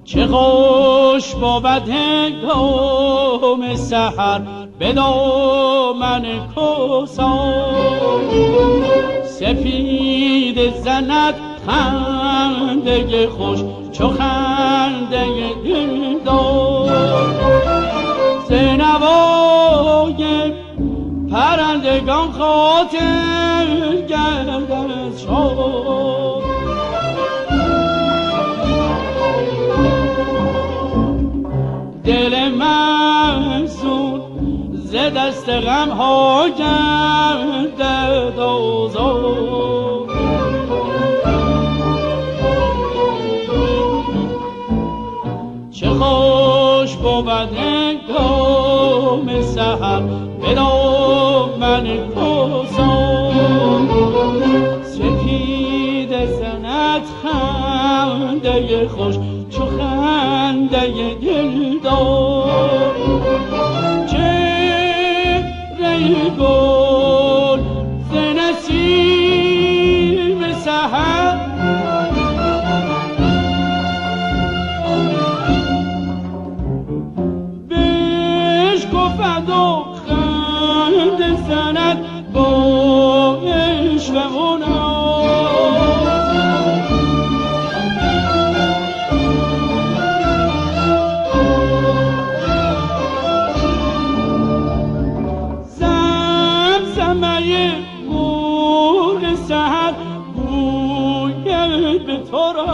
چه خوش بود هنگام سحر به دامن کوثر، سپید زند خنده خوش چو خنده دلدار، ز نوای پرندگان خاطر گردد شاد. دل محزون ز دست غم ها گردد آزاد، چه خوش بود هنگام سحر به دامن کوثر، سپید زند خنده خوش چو خنده دلدار، چهره گل ز نسیم سحر، بشکفد و خنده زند با عشق و ناز، زمزمه مرغ سحر گوید به تو را،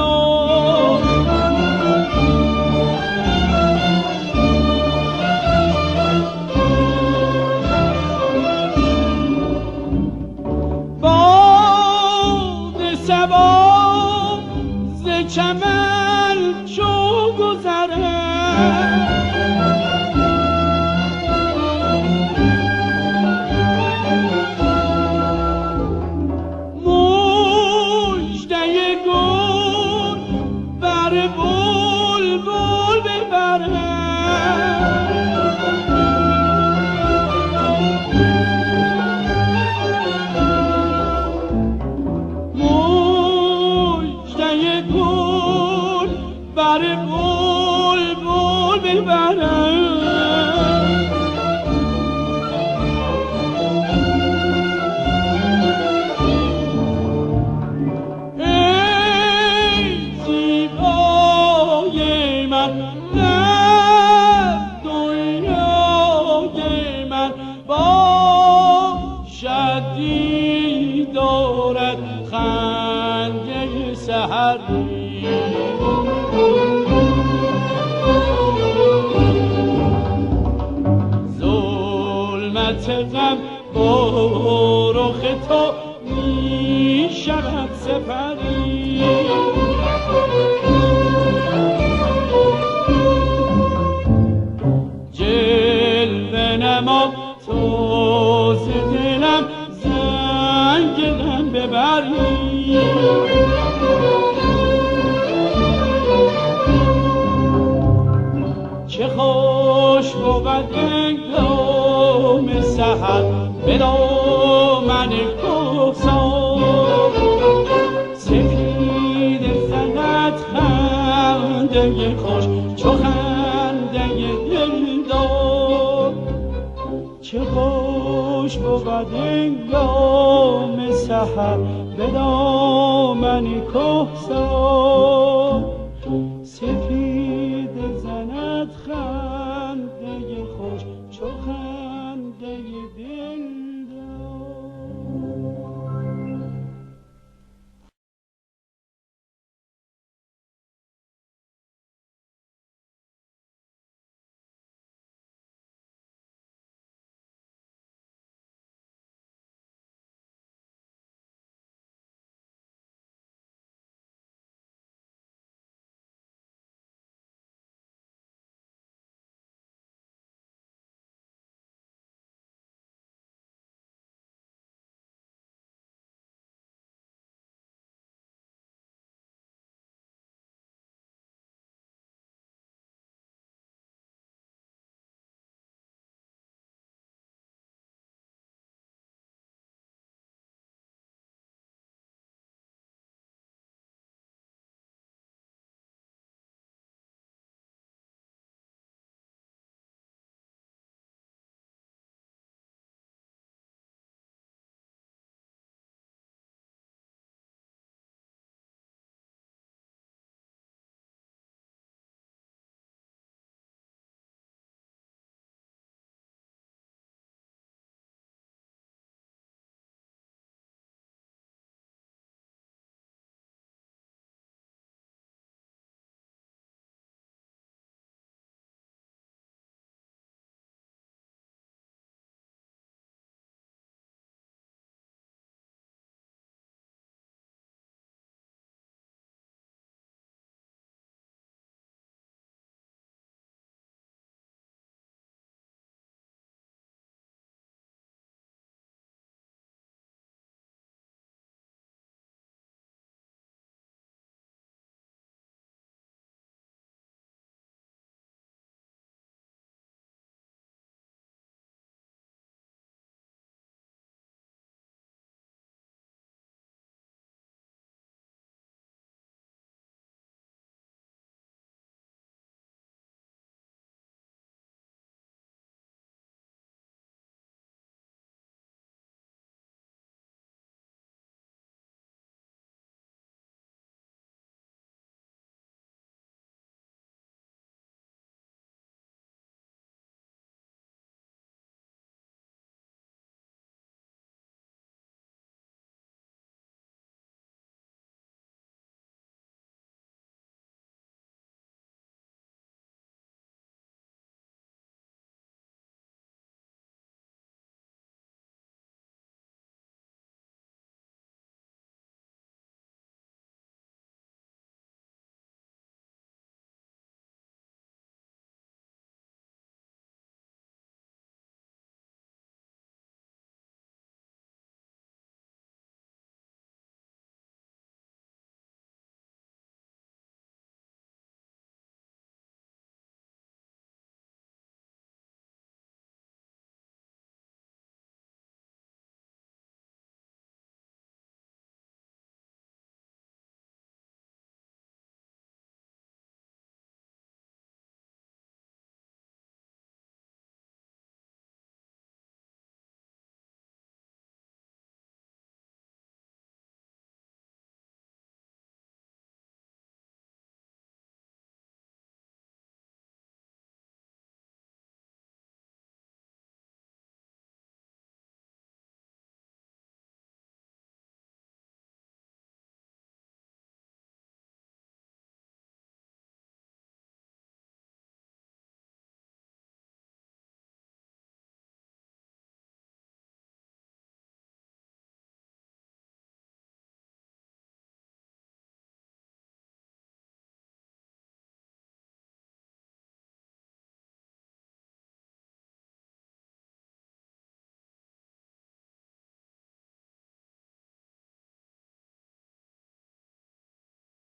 ز چمن چو گذرد، مژده گل بر بلبل ببرد، بر بلبل ببرد، ای زیبای من در دنیای من باشد دیدارت خنده سحری، ظلمت غم با رخ تو می شود سپری، جلوه نما تو ز دلم زنگ غم ببری، چه خوش بود هنگام سحر به دامن کوثر، سپید زند خنده خوش چو خنده دلدار، چه خوش بود هنگام سحر به دامن کوثر.